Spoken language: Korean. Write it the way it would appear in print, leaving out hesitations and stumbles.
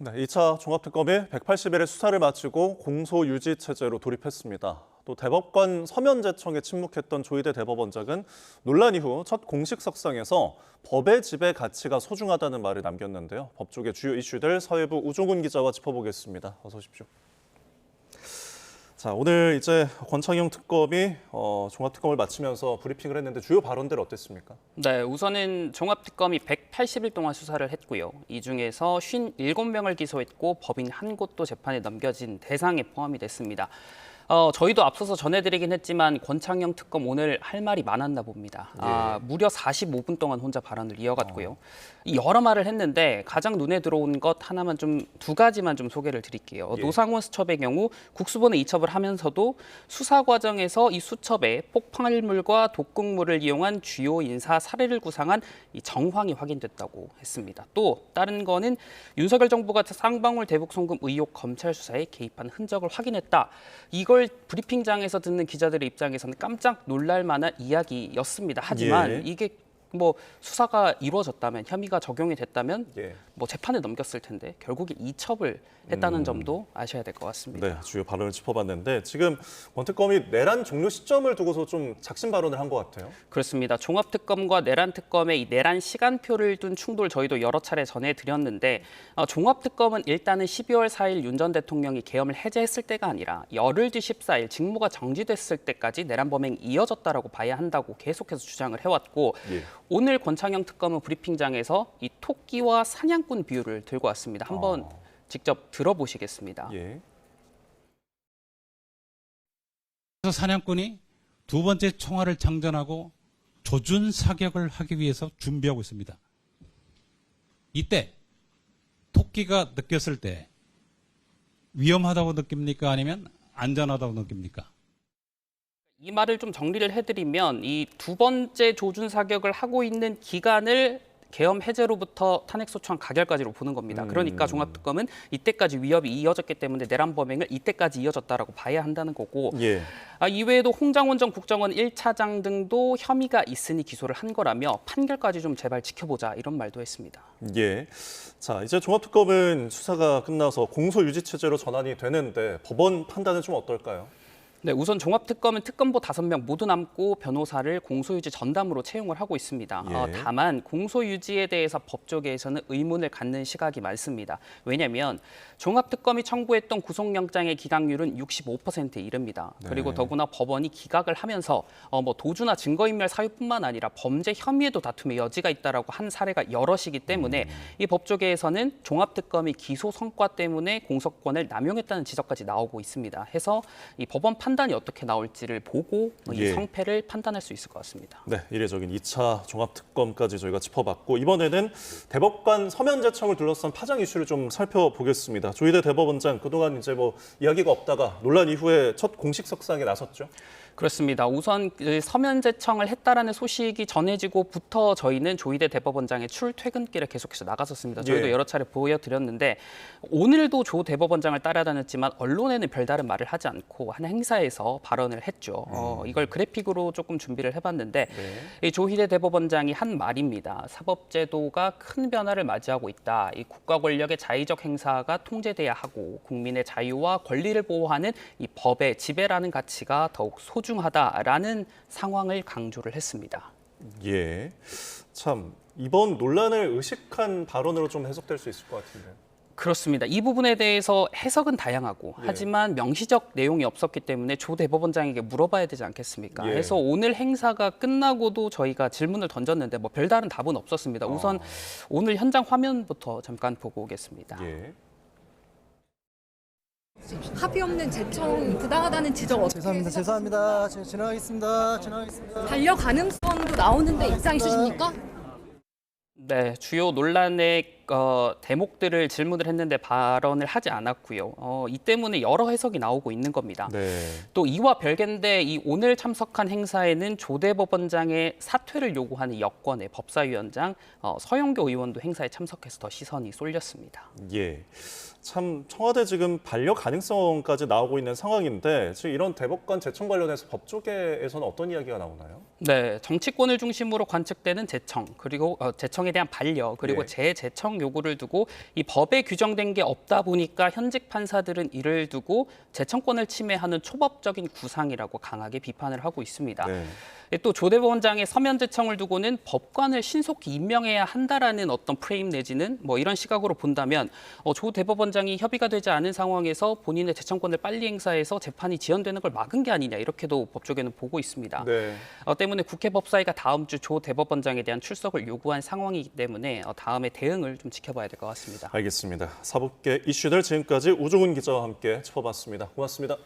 네, 2차 종합특검이 180일의 수사를 마치고 공소유지 체제로 돌입했습니다. 또 대법관 서면제청에 침묵했던 조희대 대법원장은 논란 이후 첫 공식 석상에서 법의 지배 가치가 소중하다는 말을 남겼는데요. 법조계 주요 이슈들 사회부 우종훈 기자와 짚어보겠습니다. 어서 오십시오. 자, 오늘 이제 권창용 특검이 종합특검을 마치면서 브리핑을 했는데 주요 발언들 어땠습니까? 네, 우선은 종합특검이 180일 동안 수사를 했고요. 이 중에서 57명을 기소했고 법인 한 곳도 재판에 넘겨진 대상에 포함이 됐습니다. 저희도 앞서서 전해드리긴 했지만 권창용 특검 오늘 할 말이 많았나 봅니다. 무려 45분 동안 혼자 발언을 이어갔고요. 여러 말을 했는데 가장 눈에 들어온 것 하나만 두 가지만 좀 소개를 드릴게요. 노상원 수첩의 경우 국수본에 이첩을 하면서도 수사 과정에서 이 수첩에 폭발물과 독극물을 이용한 주요 인사 사례를 구상한 이 정황이 확인됐다고 했습니다. 또 다른 거는 윤석열 정부가 쌍방울 대북 송금 의혹 검찰 수사에 개입한 흔적을 확인했다. 이걸 브리핑장에서 듣는 기자들의 입장에서는 깜짝 놀랄 만한 이야기였습니다. 하지만 이게 수사가 이루어졌다면, 혐의가 적용이 됐다면 재판에 넘겼을 텐데 결국에 이첩을 했다는 점도 아셔야 될 것 같습니다. 네, 주요 발언을 짚어봤는데 지금 권특검이 내란 종료 시점을 두고서 좀 작심 발언을 한 것 같아요. 그렇습니다. 종합특검과 내란특검의 이 내란 시간표를 둔 충돌 저희도 여러 차례 전해드렸는데 종합특검은 일단은 12월 4일 윤 전 대통령이 계엄을 해제했을 때가 아니라 열흘 뒤 14일 직무가 정지됐을 때까지 내란 범행이 이어졌다라고 봐야 한다고 계속해서 주장을 해왔고 오늘 권창용 특검은 브리핑장에서 이 토끼와 사냥꾼 비유를 들고 왔습니다. 한번 직접 들어보시겠습니다. 사냥꾼이 두 번째 총알을 장전하고 조준 사격을 하기 위해서 준비하고 있습니다. 이때 토끼가 느꼈을 때 위험하다고 느낍니까? 아니면 안전하다고 느낍니까? 이 말을 좀 정리를 해드리면 이 두 번째 조준 사격을 하고 있는 기간을 계엄 해제로부터 탄핵소추안 가결까지로 보는 겁니다. 그러니까 종합특검은 이때까지 위협이 이어졌기 때문에 내란 범행을 이때까지 이어졌다라고 봐야 한다는 거고 이외에도 홍장원 전 국정원 1차장 등도 혐의가 있으니 기소를 한 거라며 판결까지 좀 제발 지켜보자 이런 말도 했습니다. 자, 이제 종합특검은 수사가 끝나서 공소유지 체제로 전환이 되는데 법원 판단은 좀 어떨까요? 네, 우선 종합특검은 특검보 5명 모두 남고 변호사를 공소유지 전담으로 채용을 하고 있습니다. 다만 공소유지에 대해서 법조계에서는 의문을 갖는 시각이 많습니다. 왜냐하면 종합특검이 청구했던 구속영장의 기각률은 65%에 이릅니다. 그리고 더구나 법원이 기각을 하면서 도주나 증거인멸 사유뿐만 아니라 범죄 혐의에도 다툼의 여지가 있다라고 한 사례가 여럿이기 때문에 이 법조계에서는 종합특검이 기소 성과 때문에 공소권을 남용했다는 지적까지 나오고 있습니다. 해서 이 법원 판단이 어떻게 나올지를 보고 이 성패를 판단할 수 있을 것 같습니다. 네, 이례적인 2차 종합특검까지 저희가 짚어봤고 이번에는 대법관 서면제청을 둘러싼 파장 이슈를 좀 살펴보겠습니다. 조희대 대법원장 그동안 이제 이야기가 없다가 논란 이후에 첫 공식 석상에 나섰죠. 그렇습니다. 우선 서면제청을 했다라는 소식이 전해지고부터 저희는 조희대 대법원장의 출퇴근길에 계속해서 나갔었습니다. 저희도 여러 차례 보여드렸는데 오늘도 조 대법원장을 따라다녔지만 언론에는 별다른 말을 하지 않고 한 행사에서 발언을 했죠. 이걸 그래픽으로 조금 준비를 해봤는데 이 조희대 대법원장이 한 말입니다. 사법제도가 큰 변화를 맞이하고 있다. 이 국가 권력의 자의적 행사가 통제돼야 하고 국민의 자유와 권리를 보호하는 이 법의 지배라는 가치가 더욱 소중하다라는 상황을 강조를 했습니다. 참 이번 논란을 의식한 발언으로 좀 해석될 수 있을 것 같은데요. 그렇습니다. 이 부분에 대해서 해석은 다양하고 하지만 명시적 내용이 없었기 때문에 조 대법원장에게 물어봐야 되지 않겠습니까? 그래서 오늘 행사가 끝나고도 저희가 질문을 던졌는데 별다른 답은 없었습니다. 우선 오늘 현장 화면부터 잠깐 보고 오겠습니다. 합의 없는 제청 부당하다는 지적 어떻게 죄송합니다. 지나가겠습니다. 반려 가능성도 나오는데 입장 있으십니까? 네, 주요 논란의 대목들을 질문을 했는데 발언을 하지 않았고요. 이 때문에 여러 해석이 나오고 있는 겁니다. 또 이와 별개인데 이 오늘 참석한 행사에는 조 대법원장의 사퇴를 요구하는 여권의 법사위원장 서영교 의원도 행사에 참석해서 더 시선이 쏠렸습니다. 참 청와대 지금 반려 가능성까지 나오고 있는 상황인데 지금 이런 대법관 제청 관련해서 법조계에서는 어떤 이야기가 나오나요? 네, 정치권을 중심으로 관측되는 제청 그리고 제청에 대한 반려 그리고 재제청 재청 요구를 두고 이 법에 규정된 게 없다 보니까 현직 판사들은 이를 두고 재청권을 침해하는 초법적인 구상이라고 강하게 비판을 하고 있습니다. 네. 또 조 대법원장의 서면 제청을 두고는 법관을 신속히 임명해야 한다라는 어떤 프레임 내지는 뭐 이런 시각으로 본다면 조 대법원장이 협의가 되지 않은 상황에서 본인의 재청권을 빨리 행사해서 재판이 지연되는 걸 막은 게 아니냐 이렇게도 법조계는 보고 있습니다. 네. 때문에 국회 법사위가 다음 주 조 대법원장에 대한 출석을 요구한 상황이기 때문에 다음에 대응을 좀 지켜봐야 될 것 같습니다. 알겠습니다. 사법계 이슈들 지금까지 우종훈 기자와 함께 짚어봤습니다. 고맙습니다.